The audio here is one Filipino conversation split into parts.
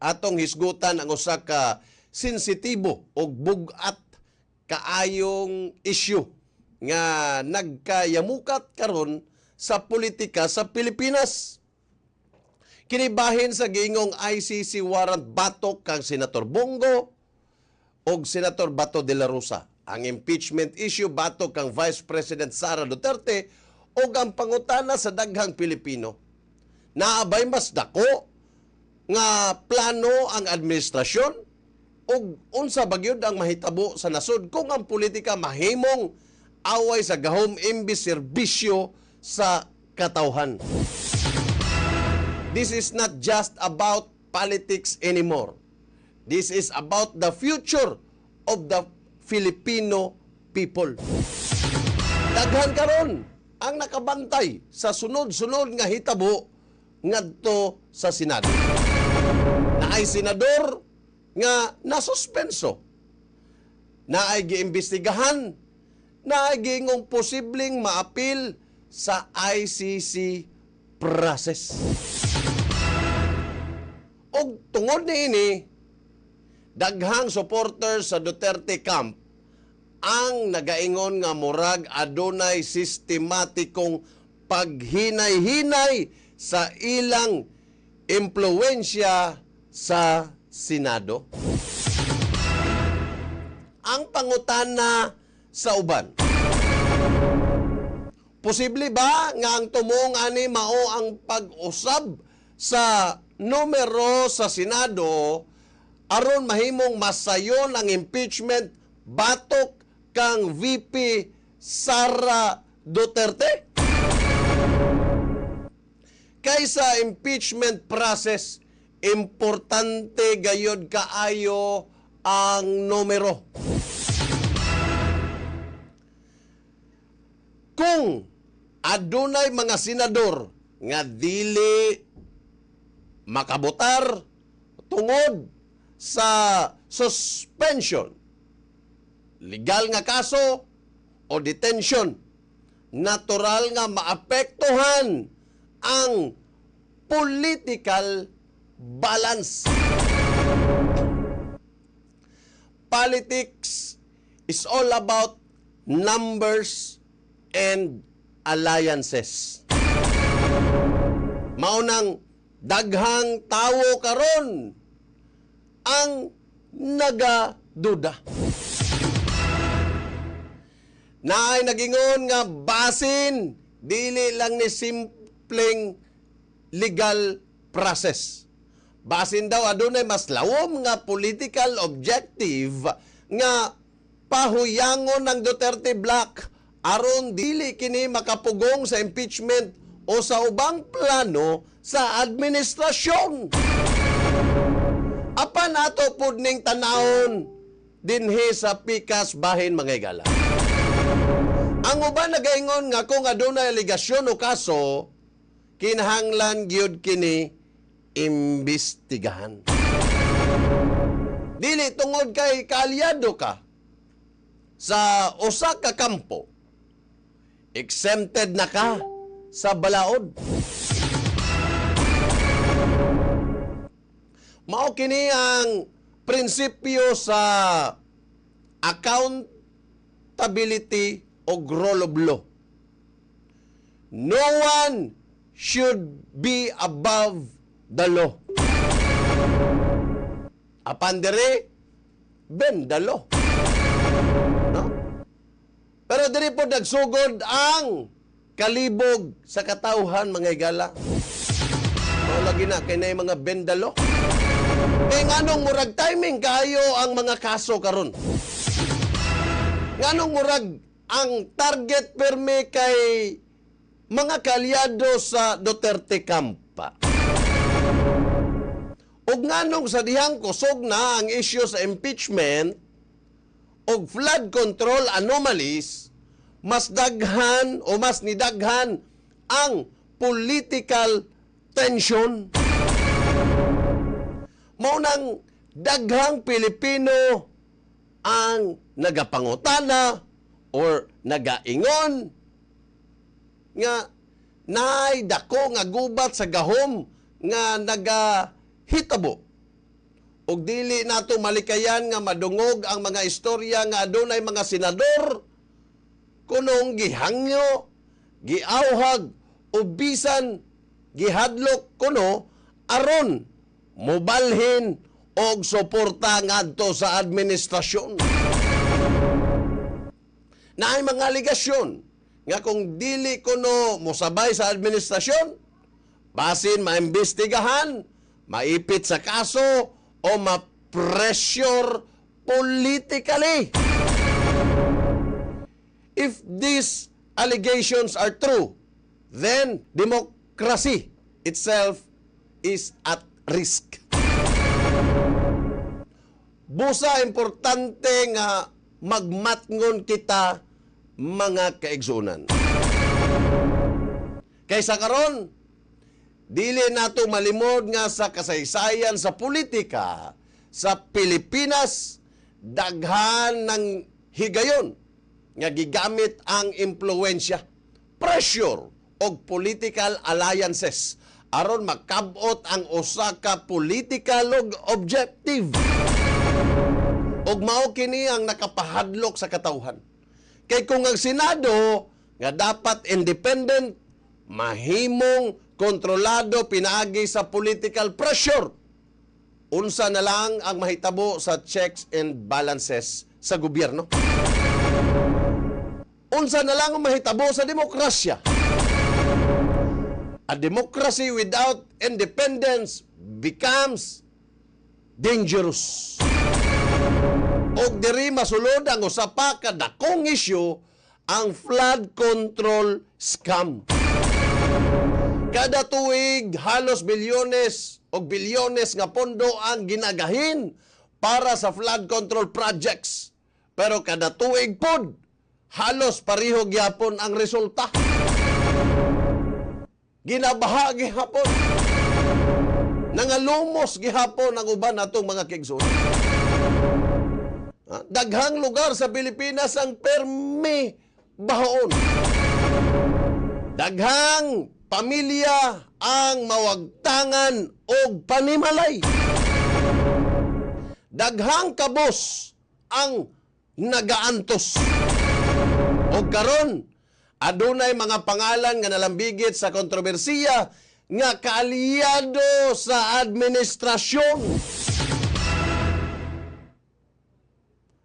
atong hisgutan ang usa ka sensitibo o bugat kaayong issue nga nagkayamukat karon sa politika sa Pilipinas. Kinibahin sa giingong ICC warrant batok kang Senator Bongo o Senator Bato de la Rosa. Ang impeachment issue batok kang Vice President Sara Duterte o ang pangutana sa daghang Pilipino. Naabay mas dako nga plano ang administrasyon o unsa bagyod ang mahitabo sa nasod kung ang politika mahimong away sa gahom imbis serbisyo sa katawhan. This is not just about politics anymore. This is about the future of the Filipino people. Daghan karon ang nakabantay sa sunod-sunod nga hitabo ngadto sa Senado. Naay senador nga nasuspenso, naay giimbestigahan, naay giingong posibleng maapil sa ICC process. Og tungod niini, daghang supporters sa Duterte camp ang nagaingon nga murag adunay sistematikong paghinay-hinay sa ilang impluwensya sa Senado. Ang pangutana sa uban, posible ba nga ang tumong ani mao ang pag-usab sa numero sa Senado aron mahimong masayon ang impeachment batok kang VP Sara Duterte? Kaysa impeachment process, importante gayod kaayo ang numero. Kung adunay mga senador nga dili makabotar tungod sa suspension, legal nga kaso o detention, natural nga maapektuhan ang political balance. Politics is all about numbers and alliances. Maunang daghang tawo karon ang nagaduda. Naay nagingon nga basin dili lang ni simpleng legal process. Basin daw adunay mas lawom nga political objective nga pahuyangon ng Duterte Black aron dili kini makapugong sa impeachment o sa ubang plano sa administrasyon. Apan ato pud ning tanawon dinhi sa pikas bahin mga igala. Ang uban nagaingon nga kung adunay aligasyon o kaso, kinahanglan gyud kini imbestigahan. Dili tungod kay kaalyado ka sa usa ka kampo, exempted na ka sa balaod. Mao kini ang prinsipyo sa accountability o rule of law. No one should be above the law. Apan diri, ben the law. No? Pero diri po nagsugod ang kalibog sa katawhan mga igala. O lagi na kay nay mga ben the law. Kaya nganong murag timing kayo ang mga kaso karon. Nganong murag ang target perme kay mga kaalyado sa Duterte kampa. Ug nganong sa dihang kusog na ang issue sa impeachment o flood control anomalies, mas daghan o mas nidaghan ang political tension. Maunang daghang Pilipino ang nagapangutana or nagaingon nga naay dako nga gubat sa gahom nga nagahitabo ug dili nato malikayan nga madungog ang mga istorya nga adunay mga senador kunong gihangyo, giawhag o bisan gihadlok kuno aron mobalhin og suporta ngadto sa administrasyon. Naay mga aligasyon nga kung dili kuno mosabay sa administrasyon, basin maimbestigahan, maipit sa kaso o ma-pressure politically. If these allegations are true, then democracy itself is at risk. Busa importante nga magmatngon kita mga kaigsunan. Kaysa karon, dili nato malimod nga sa kasaysayan sa politika sa Pilipinas, daghan ng higayon nga gigamit ang impluwensya, pressure o political alliances aron makabot ang usa ka political objective. Og mao kini ang nakapahadlok sa katawhan. Kay kung ang Senado nga dapat independent, mahimong kontrolado pinaagi sa political pressure, unsa na lang ang mahitabo sa checks and balances sa gobyerno? Unsa na lang ang mahitabo sa demokrasya? A democracy without independence becomes dangerous. Og diri masulod ang usapa ka dakong issue, ang flood control scam. Kada tuig halos bilyones o bilyones nga pondo ang ginagahin para sa flood control projects. Pero kada tuig pod halos pareho gyapon ang resulta. Ginabaha gihapon. Nangalumos gihapon ang uban natong mga kaigsunan. Daghang lugar sa Pilipinas ang permi bahaon. Daghang pamilya ang mawagtangan og panimalay. Daghang kabos ang nagaantos. O karon, adunay mga pangalan nga nalambigit sa kontrobersiya nga kaalyado sa administrasyon.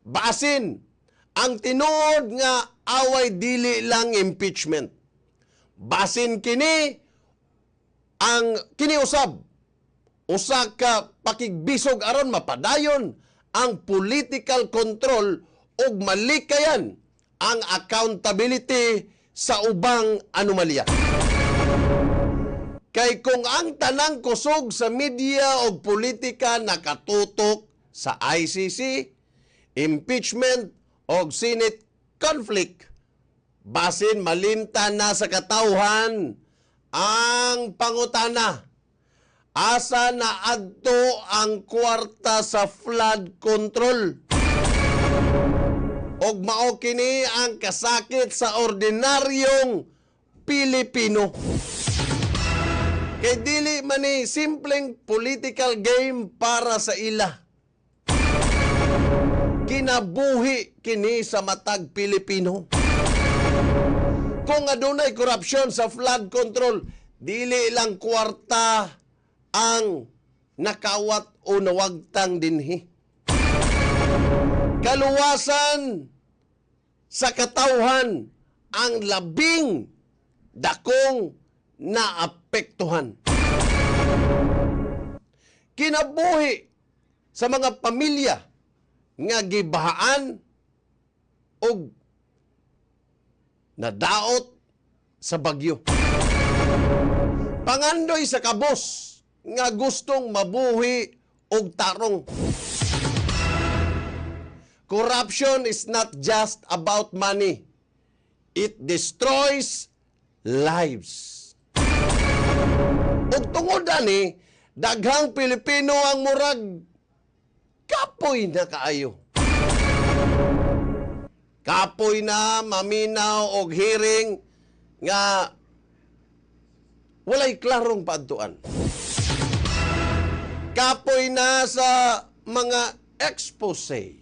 Basin, ang tinuod nga away dili lang impeachment. Basin kini ang kiniusab usa ka pakigbisog aron mapadayon ang political control ug malikayan ang accountability sa ubang anomalya. Kay kung ang tanang kusog sa media o politika nakatutok sa ICC, impeachment o Senate conflict, basin malimtan na sa katawhan ang pangutana. Asa na adto ang kwarta sa flood control? Og mao kini ang kasakit sa ordinaryong Pilipino. Kay dili man ni simpleng political game para sa ila. Kinabuhi kini sa matag Pilipino. Kung adunay korupsyon sa flood control, dili lang kwarta ang nakawat o nawagtang dinhi. Kaluwasan sa katawhan ang labing dakong naapektuhan. Kinabuhi sa mga pamilya nga gibahaan og nadaot sa bagyo. Pangandoy sa kabos nga gustong mabuhi og tarong. Corruption is not just about money. It destroys lives. Ug tungod ani, daghang Pilipino ang murag kapoy na kaayo. Kapoy na maminaw og hearing nga walay klarong paadtuan. kapoy na sa mga expose.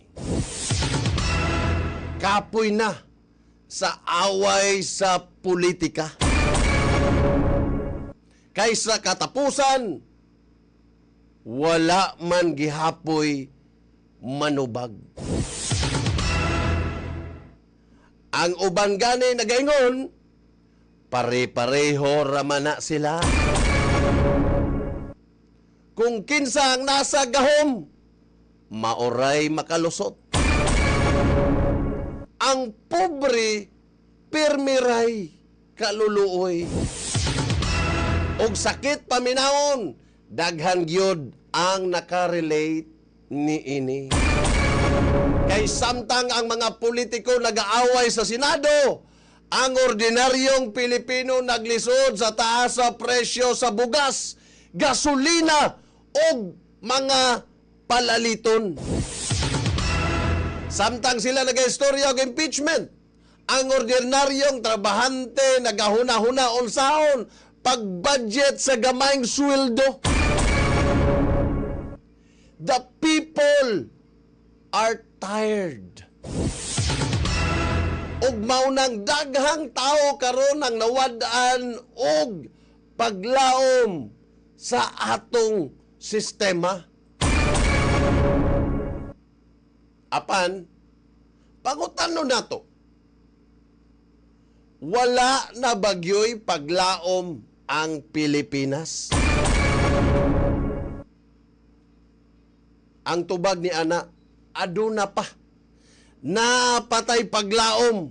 Kapoy na sa away sa politika. Kaysa katapusan, wala man gihapoy manubag. Ang uban gani nagaingon, pare-pareho ramana sila. Kung kinsa ang nasa gahom, maoray makalusot. Ang pobre, pirmiray, kaluluoy. Og sakit paminahon, daghan gyud ang nakarelate ni ini. Kay samtang ang mga politiko nag-aaway sa Senado, ang ordinaryong Pilipino naglisod sa taas sa presyo sa bugas, gasolina o mga palaliton. Samtang sila nag-istorya og impeachment, ang ordinaryong trabahante nagahuna-huna unsahon pag-budget sa gamayng sweldo. The people are tired. Og maunang daghang tao karon ang nawad-an og paglaom sa atong sistema. Apan, pangutanon nato, wala na bagyo'y paglaom ang Pilipinas. Ang tubag ni ana, aduna pa. Napatay paglaom.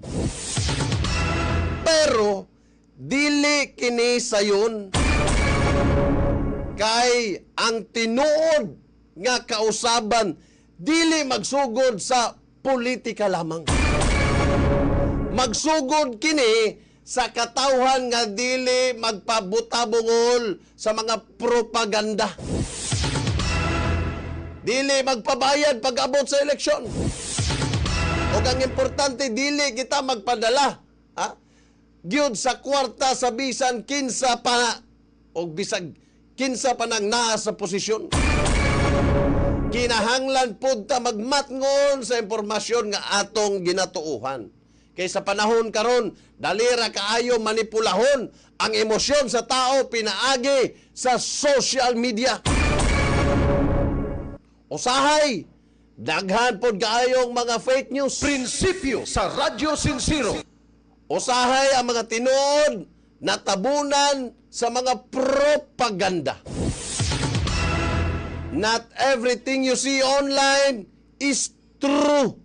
Pero, dili kini sayon. Kay ang tinuod nga kausaban, dili magsugod sa politika lamang. Magsugod kini sa katawhan nga dili magpabutabungol sa mga propaganda. Dili magpabayad pag-abot sa eleksyon. O ang importante, dili kita magpadala. Ha? Gyud sa kwarta sa bisan kinsa pa na, o bisag kinsa pa nang naa sa posisyon. Kinahanglan pud ta magmatngon sa impormasyon nga atong ginatuuhan. Kay sa panahon karon, dalira kaayo manipulahon ang emosyon sa tao pinaagi sa social media. Usahay, daghan pod kaayong mga fake news. Prinsipyo sa Radyo Sincero. Usahay ang mga tinuod na tabunan sa mga propaganda. Not everything you see online is true.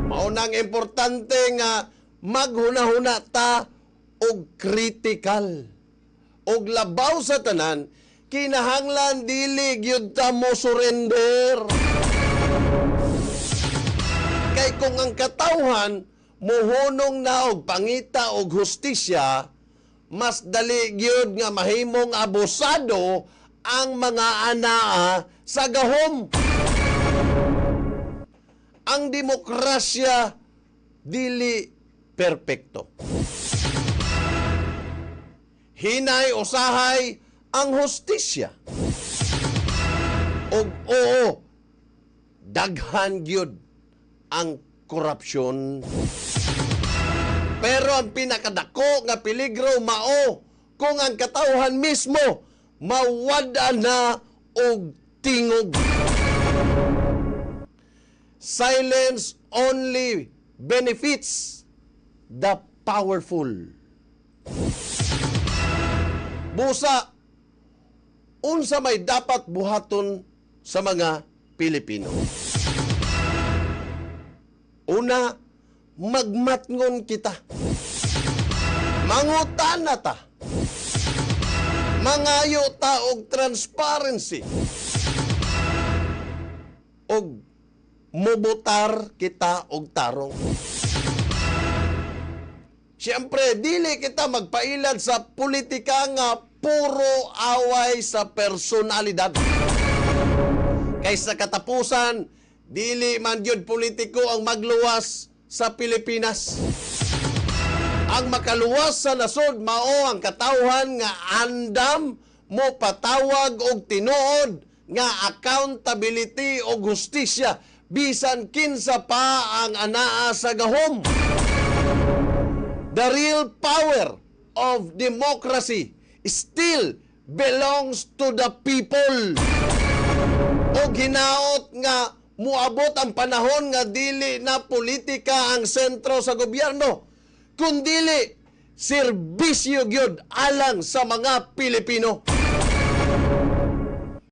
Maunang importante nga maghuna-huna ta og critical. Og labaw sa tanan, kinahanglan dili gyud ta mo surrender. Kay kung ang katawhan muhunong na og pangita og hustisya, mas dali gyud nga mahimong abusado ang mga anaa sa gahom. Ang demokrasya dili perpekto. Hinay usahay ang hustisya. Og oo, daghan gyud ang korupsyon. Pero ang pinakadako nga peligro mao kung ang katawhan mismo mawada na og tingog. Silence only benefits the powerful. Busa, unsa may dapat buhaton sa mga Pilipino? Una, magmatngon kita. Mangutana ta. Mangayo ta og transparency. Og mubutar kita og tarong. Siyempre, dili kita magpailad sa politika nga puro away sa personalidad. Kaysa katapusan, dili man yun politiko ang magluwas sa Pilipinas. Ang makaluwas sa nasod mao ang katawhan nga andam mo patawag og tinuod nga accountability o hustisya bisan kinsa pa ang anaa sa gahom. The real power of democracy still belongs to the people. O ginaot nga muabot ang panahon nga dili na politika ang sentro sa gobyerno, kundili serbisyo gyud alang sa mga Pilipino.